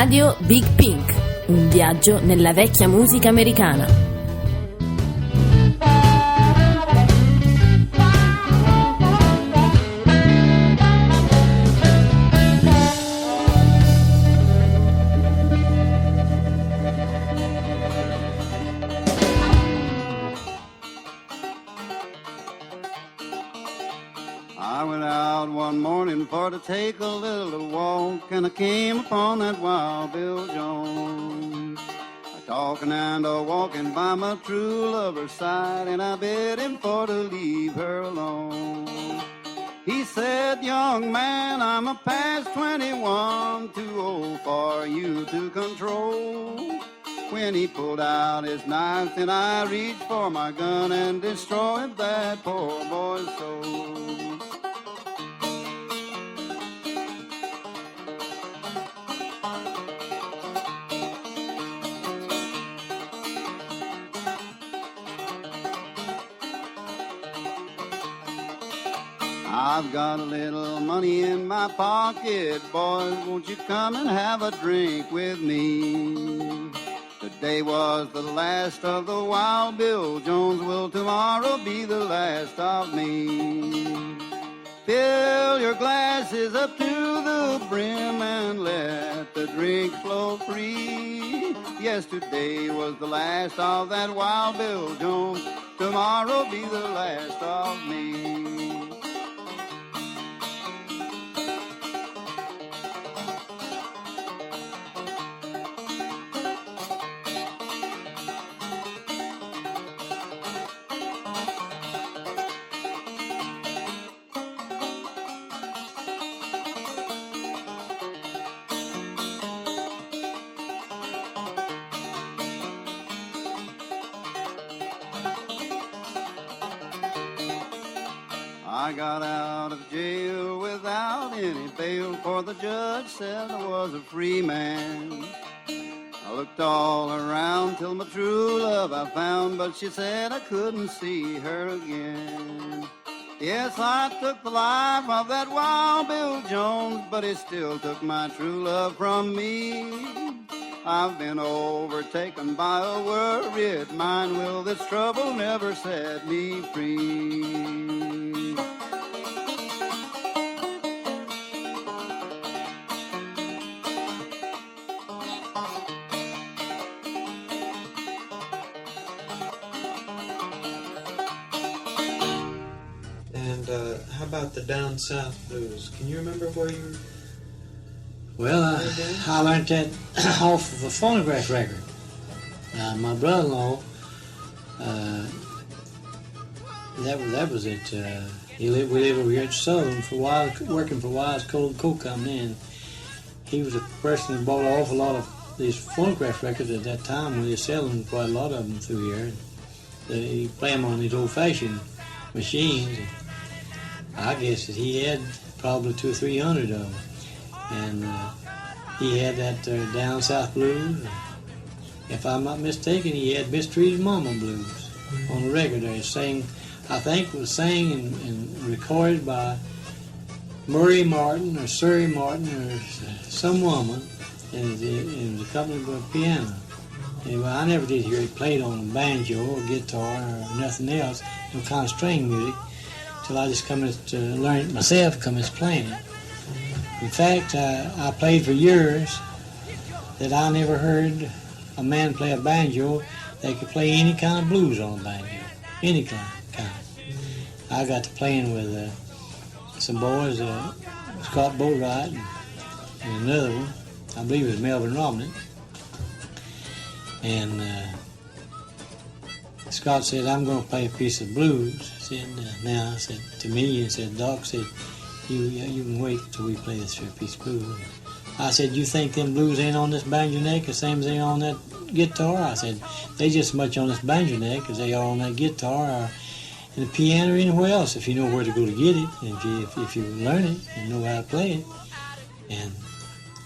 Radio Big Pink, un viaggio nella vecchia musica americana. I went out one morning for to take a little walk, and I came upon that Wild Bill Jones. Talking and walking by my true lover's side, and I begged him for to leave her alone. He said, young man, I'm a past 21, too old for you to control. When he pulled out his knife, then I reached for my gun and destroyed that poor boy's soul. I've got a little money in my pocket, boys, won't you come and have a drink with me? Today was the last of the Wild Bill Jones, will tomorrow be the last of me? Fill your glasses up to the brim and let the drink flow free. Yesterday was the last of that Wild Bill Jones, tomorrow be the last of me. I got out of jail without any bail, for the judge said I was a free man. I looked all around till my true love I found, but she said I couldn't see her again. Yes, I took the life of that Wild Bill Jones, but he still took my true love from me. I've been overtaken by a worried mind, will this trouble never set me free? How about the down south blues? Can you remember where you? Well, I learned that off of a phonograph record. My brother-in-law, that was it. We lived over here at Sutherland for a while, working for Wise Coal Company, and he was a person who bought an awful lot of these phonograph records at that time. We were selling quite a lot of them through here. He played them on these old-fashioned machines. I guess that he had probably 200 or 300 of them, and he had that down south blues. If I'm not mistaken, he had Mistreated Mama Blues on the record there. I think it was sang and recorded by Murray Martin or Sara Martin or some woman, and it was accompanied by a piano. Anyway, I never did hear it played on a banjo or guitar or nothing else, no kind of string music. I just come to learn it myself, come as playing it. In fact, I played for years that I never heard a man play a banjo that could play any kind of blues on a banjo, any kind. I got to playing with some boys, Scott Boatwright and another one, I believe it was Melvin Robenatt, and Scott said, I'm going to play a piece of blues. Now I said to me, and said, Doc said, you can wait till we play this piece of blues. I said, you think them blues ain't on this banjo neck the same as they on that guitar? I said, they just as much on this banjo neck as they are on that guitar or in the piano or anywhere else if you know where to go to get it, and if you learn it and know how to play it. And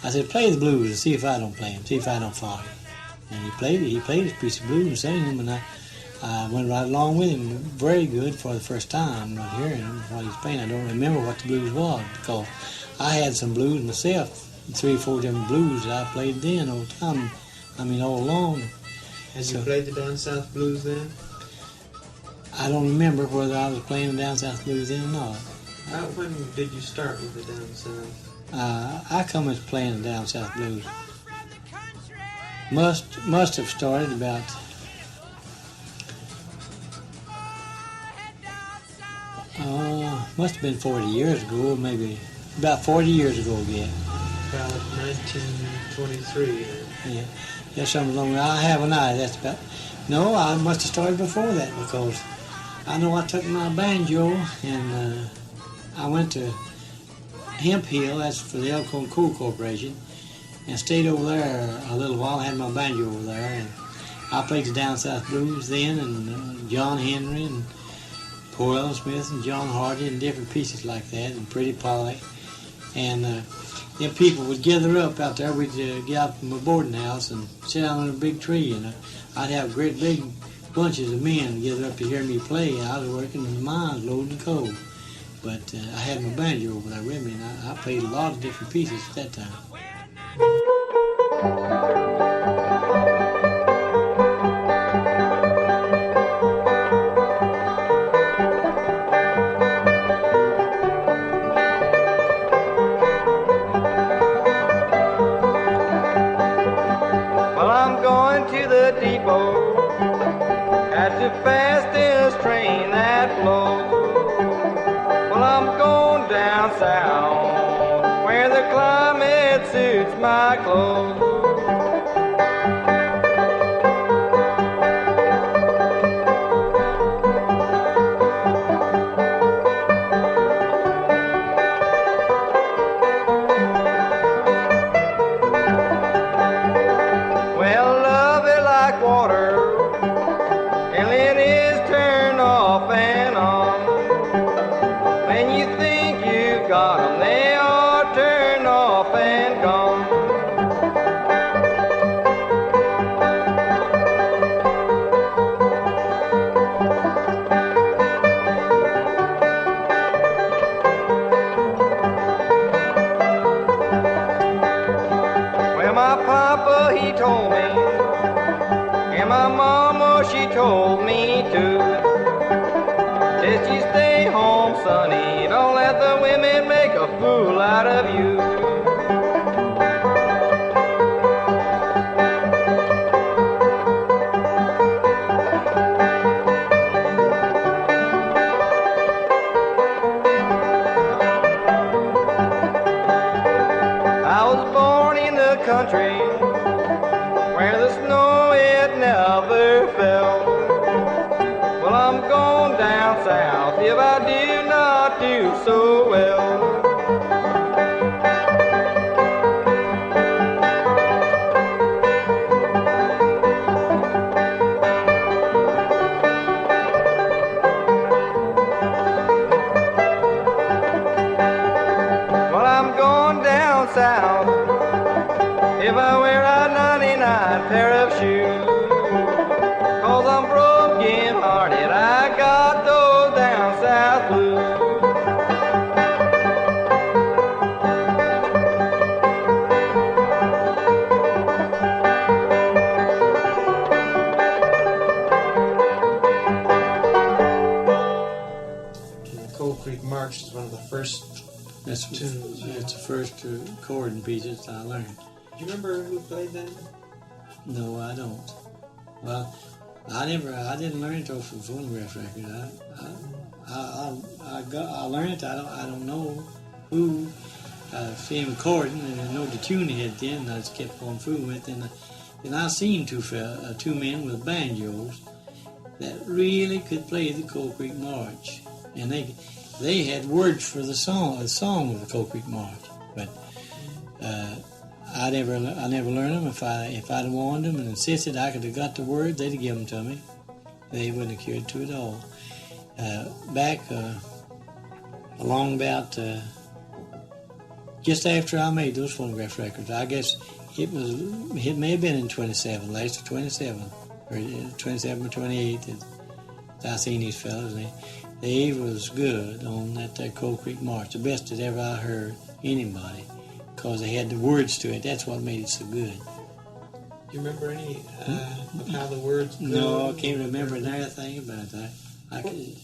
I said, play the blues and see if I don't play them, see if I don't follow you. And he played this piece of blues and sang them, and I went right along with him, very good for the first time, not hearing him while he was playing. I don't remember what the blues was because I had some blues myself 3 or 4 different blues that I played then all the time. I mean, all along. Had you played the down south blues then? I don't remember whether I was playing the down south blues then or not. When did you start with the down south? I come as playing the down south blues. Must have started about must have been 40 years ago, maybe about 40 years ago again. About 1923. Yeah, something along. I have an eye. That's about. No, I must have started before that because I know I took my banjo and I went to Hemp Hill. That's for the Elkhorn Coal Corporation, and stayed over there a little while. I had my banjo over there, and I played the down south blues then, and John Henry and Poor Ellen Smith and John Hardy and different pieces like that, and Pretty Polly. And then people would gather up out there. We'd get out from a boarding house and sit down on a big tree, and I'd have great big bunches of men gather up to hear me play. I was working in the mines loading coal, but I had my banjo over there with me, and I played a lot of different pieces at that time. The fastest train that flows. Well, I'm going down south where the climate suits my clothes. Well, love it like water. And on. When you think you've got them, they are turned off and gone. Well, my papa, he told me, and my mama, she told me too. Just you stay home, sonny, don't let the women make a fool out of you. I was born in the country where the snow, it never fell. Well, I'm going down south if I do not do so well. Well, I'm going down south if I wear a 99 pair of shoes. 'Cause I'm broken hearted, I got those down south blues. The Coal Creek March is one of the first tunes. That's the first chord and pieces I learned. Do you remember who played that? No, I don't. Well, I didn't learn it off the phonograph record. I learned it. I don't know who. See him recording, and I know the tune he had then. And I just kept on fooling with it. And I seen two men with banjos that really could play the Coal Creek March, and they had words for the song of the Coal Creek March. But I never learned them. If I'd wanted them and insisted I could have got the words, they'd have given them to me. They wouldn't have cared to at all. Back along about just after I made those phonograph records, I guess it may have been in 27, last of 27, or 27 or 28. I seen these fellas, and they was good on that Coal Creek March, the best that ever I heard anybody. because they had the words to it. That's what made it so good. Do you remember any of how the words go? No, I can't remember anything about that. I could.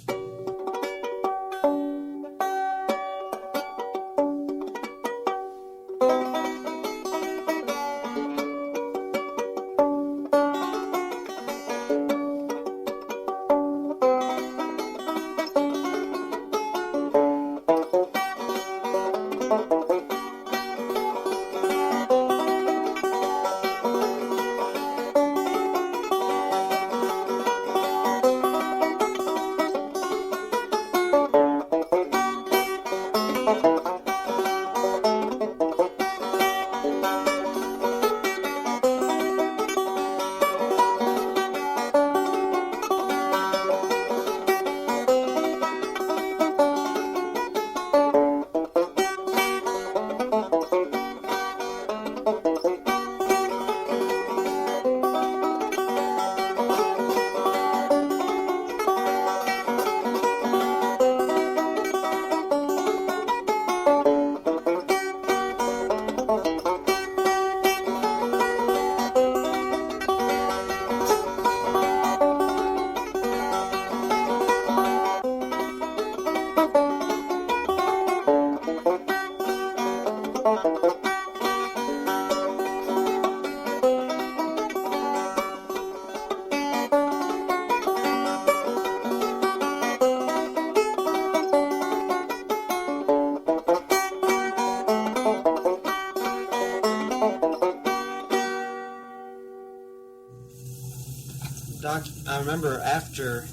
Doc, I remember after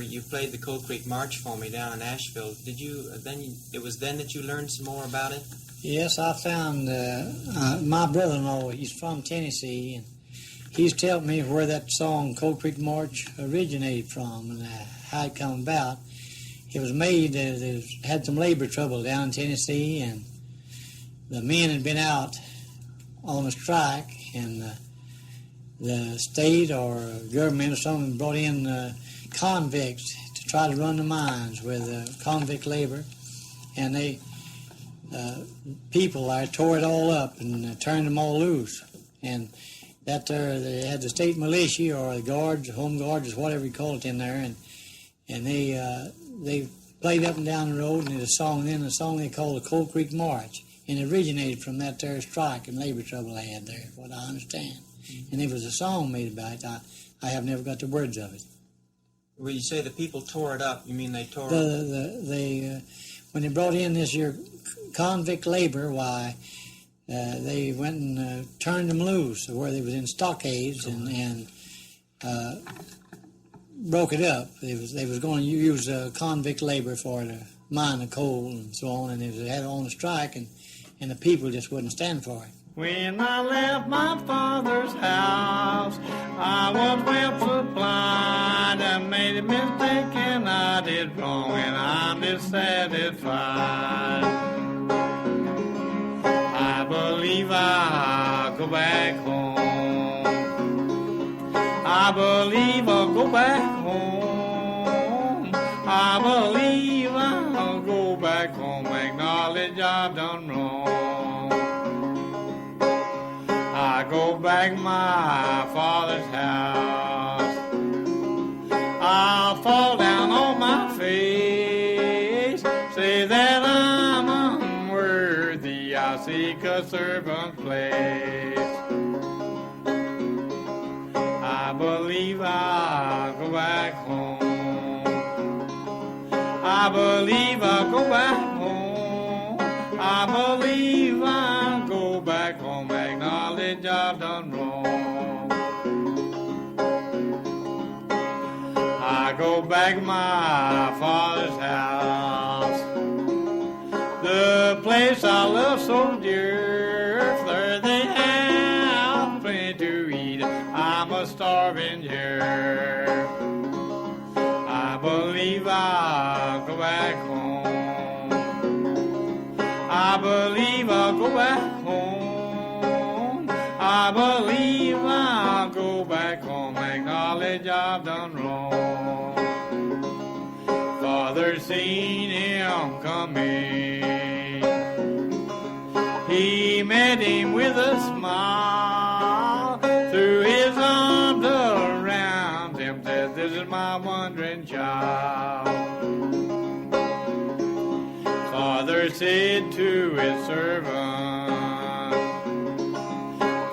you played the Cold Creek March for me down in Asheville, it was then that you learned some more about it? Yes, I found my brother-in-law. He's from Tennessee, and he's telling me where that song Cold Creek March originated from and how it come about. It was made. They had some labor trouble down in Tennessee, and the men had been out on a strike, and the state or government or something brought in convicts to try to run the mines with convict labor, and people tore it all up and turned them all loose, and that they had the state militia or the guards, home guards, or whatever you call it in there, and they played up and down the road, and there's a song they called the Cold Creek March, and it originated from that there strike and labor trouble they had there, what I understand. And there was a song made about it. I have never got the words of it. When you say the people tore it up, you mean they tore when they brought in this year convict labor, why they went and turned them loose where they was in stockades and broke it up. They was going to use convict labor for to mine the coal and so on, and they had it on a strike, and the people just wouldn't stand for it. When I left my father's house, I was well supplied. I made a mistake and I did wrong, and I'm dissatisfied. I believe I'll go back home. I believe I'll go back home. I believe I'll go back home, acknowledge I've done wrong. I go back my father's house. I'll fall down on my face, say that I'm unworthy. I'll seek a servant's place. I believe I'll go back home. I believe I'll go back home. I believe I'll go back home, acknowledge I've done wrong. I go back my father's house, the place I love so dear. There they have plenty to eat, I'm a starving here. I believe I'll go back home. I believe I'll go back home. I believe I'll go back home, acknowledge I've done wrong. Father seen him coming. He met him with a smile, threw his arms around him, said, "This is my wandering child." Father said to his servant,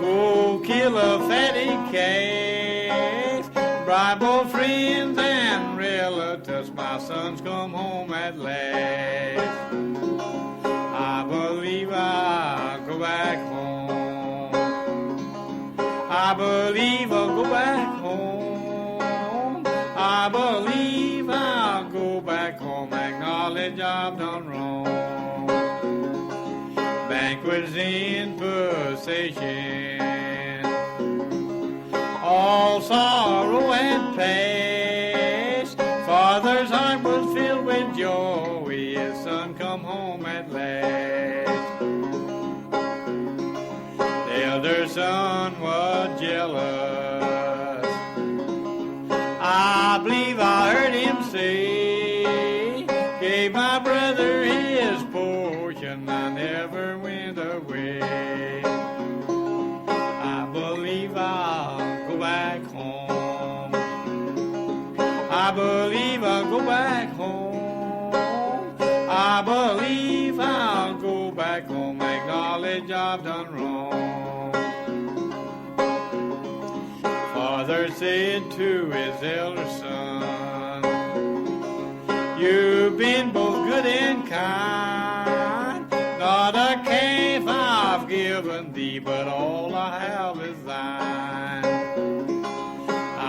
"Go kill a fatty calf, bribe both friends and relatives, my son's come home at last. I believe I'll go back home. I believe I'll go back home. I believe I'll go back home, acknowledge I've done wrong." Banquets in possession, all sorrow had passed. Father's heart was filled with joy, his son come home at last. The elder son was jealous, I believe I heard him say, "Gave my brother his portion, I never went away." I believe I'll go back home. I believe I'll go back home. I believe I'll go back home, acknowledge I've done wrong. Father said to his elder son, "You've been both good and kind. Not a calf I've given thee, but all I have is thine.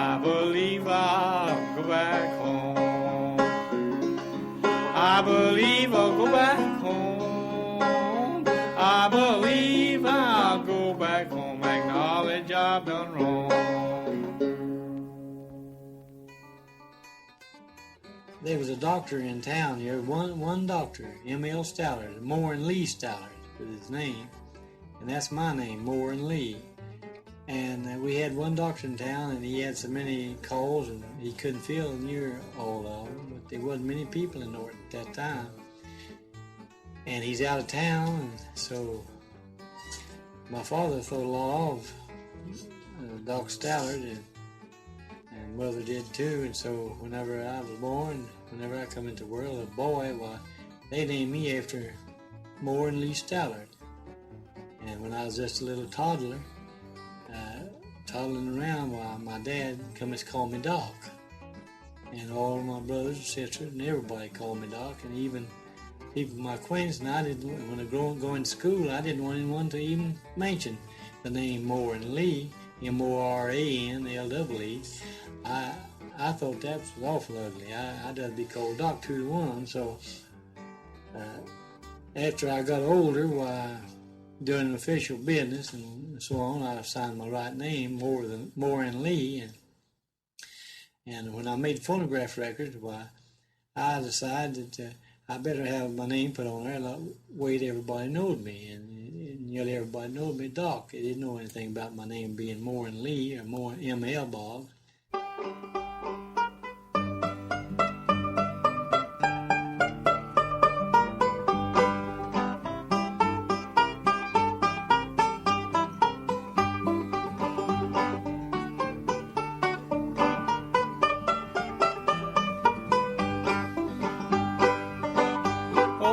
I believe I'll go back home. I believe I'll go back home. I believe I'll go back home, acknowledge I've done wrong." There was a doctor in town here, one doctor, M.L. Stallard, Moore and Lee Stallard was his name, and that's my name, Moore and Lee. And we had one doctor in town, and he had so many calls, and he couldn't fill near all of them, but there wasn't many people in Norton at that time. And he's out of town, and so my father thought a lot of Doc Stallard, and mother did too. And so whenever I was born, whenever I come into the world, a boy, well, they named me after Moore and Lee Stallard. And when I was just a little toddler, toddling around, well, my dad come and called me Doc. And all of my brothers and sisters and everybody called me Doc, and even people, my acquaintances, and I didn't, when I going to school, I didn't want anyone to even mention the name Moore and Lee, M-O-R-A-N-L-E-E. I thought that was awful ugly. I'd rather be called Doc 2 to 1. So after I got older, doing official business and so on, I signed my right name, Moore and Lee. And when I made phonograph records, I decided that I better have my name put on there, that way everybody knowed me, and nearly everybody knowed me Doc. They didn't know anything about my name being Moore and Lee or Moore M.L. Boggs.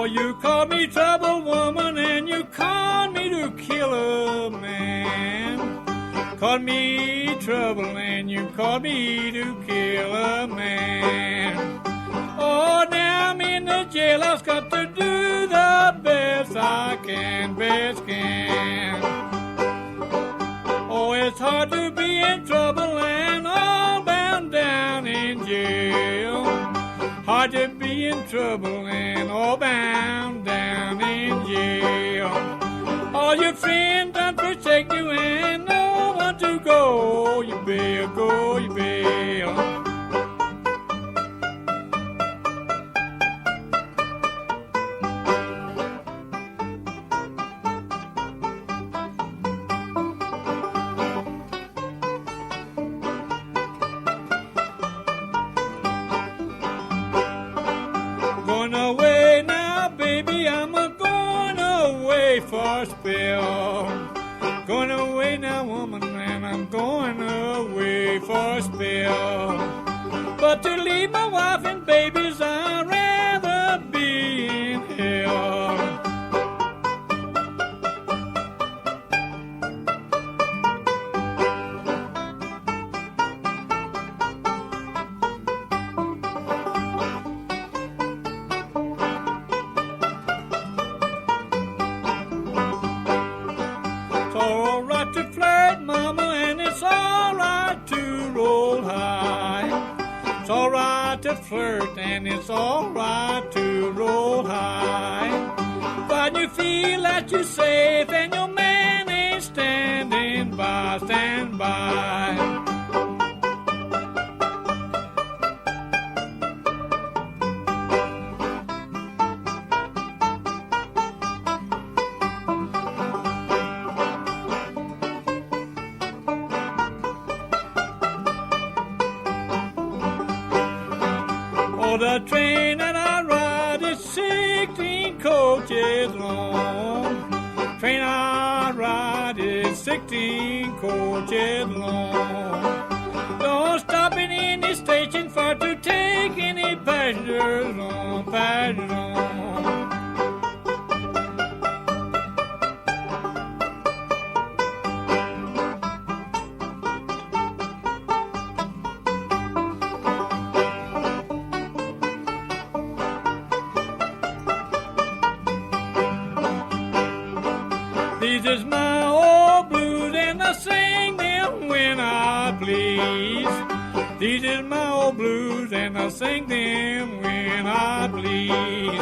You called me trouble woman, and you called me to kill a man. Called me trouble, and you called me to kill a man. Oh, now I'm in the jail, I've got to do the best I can, Oh, it's hard to be in trouble and all bound down in jail. Hard to be in trouble and all bound down in jail. All your friends done forsake you and no one to go. You bail, go, you bail. for a spell. Going away now, woman, and I'm going away for a spell. But to leave my wife and babies, I'd rather be in hell. It's all right to flirt, mama, and it's all right to roll high. It's all right to flirt and it's all right to roll high. But you feel that you're safe and your man ain't standing by, stand by. Oh, the train that I ride is 16 coaches long. Train I ride is 16 coaches long. Don't stop at any station for to take any passengers on, passengers on. These is my old blues and I sing them when I please. These is my old blues and I sing them when I please.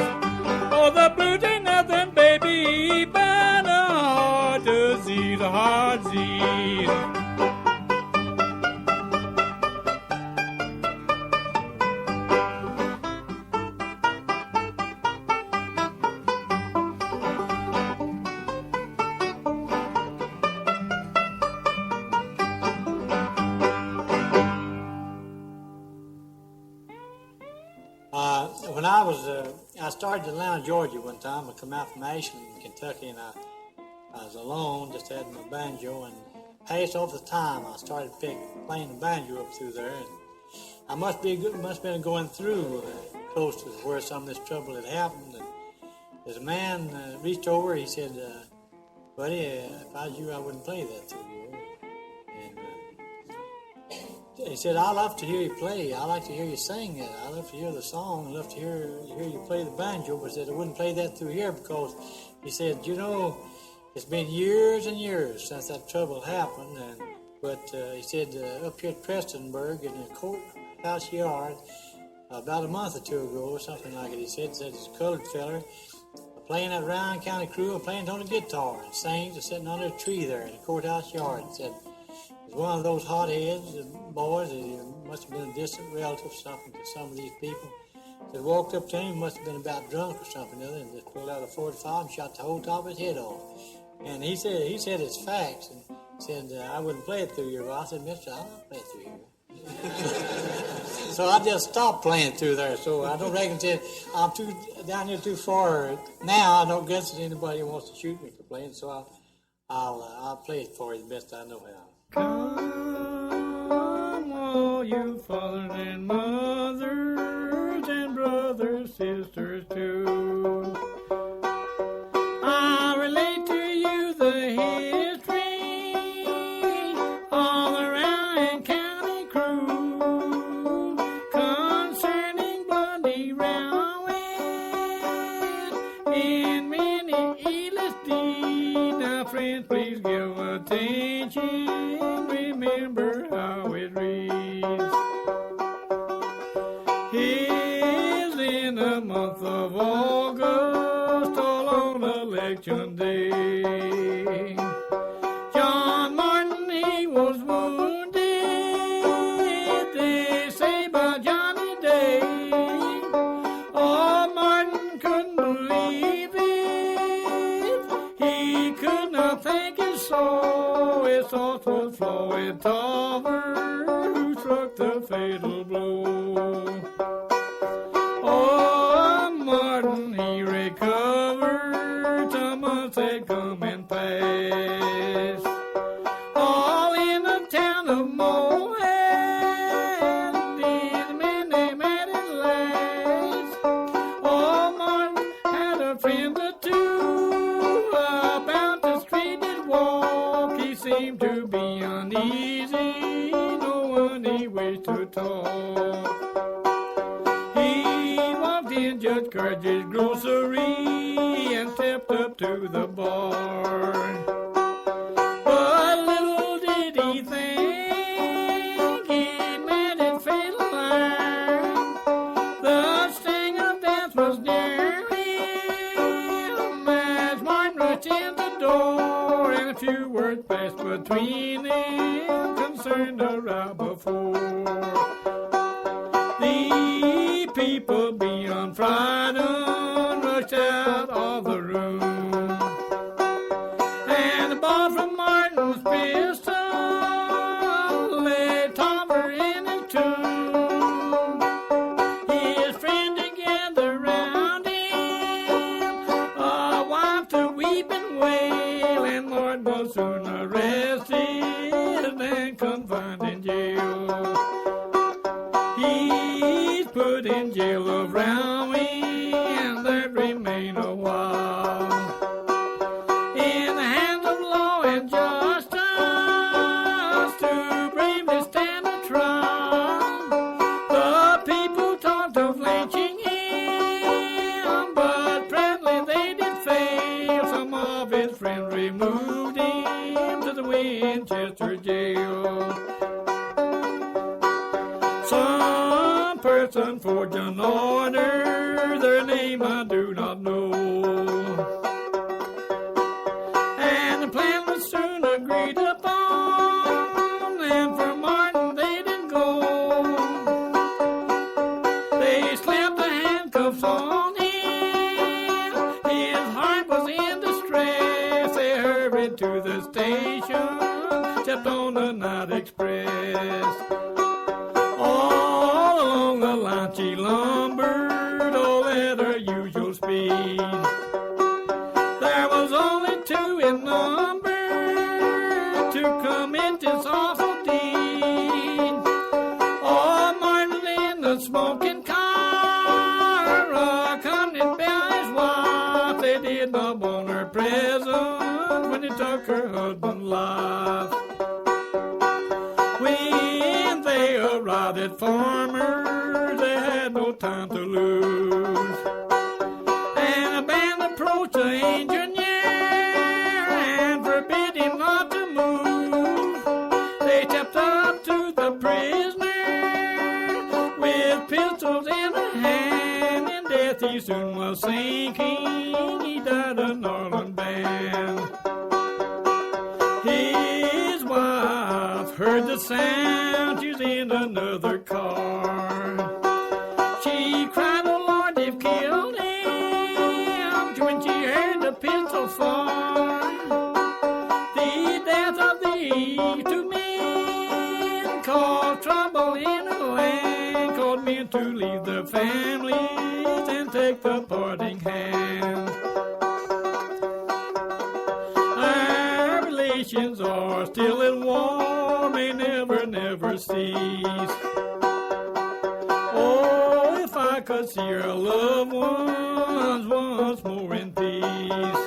Oh, the blues ain't nothing, baby, but a heart disease, a heart disease. When I started in Atlanta, Georgia one time. I come out from Ashland, Kentucky, and I was alone, just had my banjo, and passed off the time. I started playing the banjo up through there, and I must have been going through close to where some of this trouble had happened. And as a man reached over, he said, "Buddy, if I was you, I wouldn't play that through here." He said, "I love to hear you play. I like to hear you sing it. I love to hear the song. I love to hear you play the banjo." But he said, "I wouldn't play that through here because," he said, "you know, it's been years and years since that trouble happened." But he said, up here at Prestonburg in the courthouse yard, about a month or two ago or something like it, he said this colored feller playing that Round County crew and playing on the guitar and sings and sitting under a tree there in the courthouse yard. He said, one of those hotheads, boys, he must have been a distant relative or something to some of these people, that walked up to him, must have been about drunk or something or other, and just pulled out a .45 and shot the whole top of his head off. And he said it's facts, and said, "I wouldn't play it through here." Well, I said, "Mister, I'll not play it through here." So I just stopped playing through there. So I don't reckon that I'm down here too far now. I don't guess that anybody wants to shoot me for playing, so I'll play it for you the best I know how. Come, all you fathers and mothers and brothers, sisters too. I relate to you the history of the Round County crew concerning bloody Rowan in many heedless deeds. Now, friends, please give attention. Remember how it reads. He's in the month of August, all on election day. John Martin, he was wounded, they say, by Johnny Day. Oh, Martin couldn't believe it. He could not think it so. His thoughts was Floyd Tolliver, who struck the fatal blow. Oh, Martin, he recovered. 2 months had come come and pass. All in the town of Moab, these men they met at last. Oh, Martin had a friend or two about the street that walk. He seemed to be uneasy, no one he wished to talk. He walked in Judge Courage's grocery and stepped up to the bar. But little did he think he met his fatal line. The sting of death was near him as Martin rushed in the door, and a few words passed between them concerned a robber before. The people beyond frightened rushed out of the room, and the ball from Martin's pistol lay Tommer in his tomb. His friend together round him, a wife to weep and wail, and Martin was soon arrested and confined in jail. He's put in jail of Rowie, and there remain a while. In the hands of law and justice, to bravely stand a trial. The people talked of lynching him, but presently they did fail. Some of his friends removed him to the Winchester jail. Some person forged an order, their name I do not know, and the plan was soon agreed upon, and for Martin they did go. They slapped the handcuffs on him, his heart was in distress. They hurried to the station, stepped on the night express. All along the line she lumbered, all at her usual speed. There was only two in number to commit this awful deed. Oh, Martin in the smoking car, accompanied by his wife. They did not want her present when they took her husband's life. When they arrived at Farmer's, they had no time to lose, and a band approached the engineer and forbid him not to move. They stepped up to the prisoner with pistols in their hand. In death he soon was sinking, he died a gnarling band. His wife heard the sound, she was in another car. She cried, oh Lord, they've killed him, when she heard the pistol fire. The death of these two men caused trouble in the land, caused men to leave their families and take the parting hand. Our relations are still at war, may never, never cease. Oh, if I could see our loved ones once more in peace.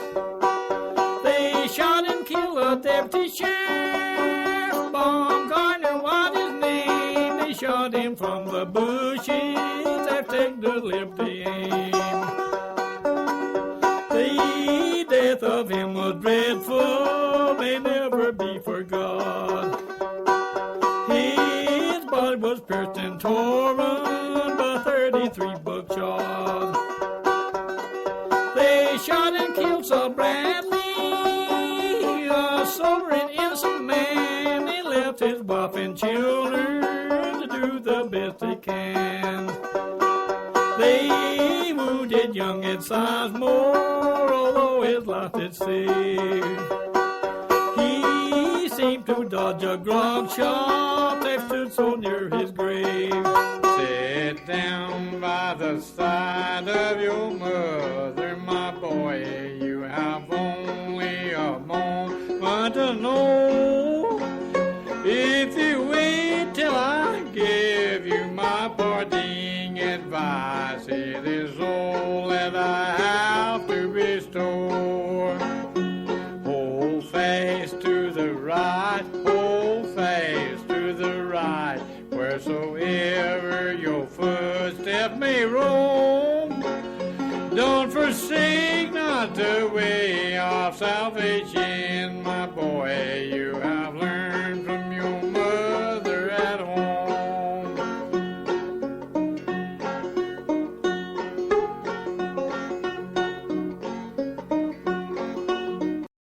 They shot and killed a deputy sheriff, Baumgartner was his name. They shot him from the bushes after taking the liberty aim. The death of him was dreadful, may never be forgot. His body was pierced and torn by 33 buckshot. They shot and killed Saul Bradley, a sober and innocent man. They left his wife and children to do the best they can. They wounded young Ed Sizemore, although his life did save. He seemed to dodge a grog shot that stood so near his grave. Sit down by the side of your mother, my boy. You have only a salvation, my boy, you have learned.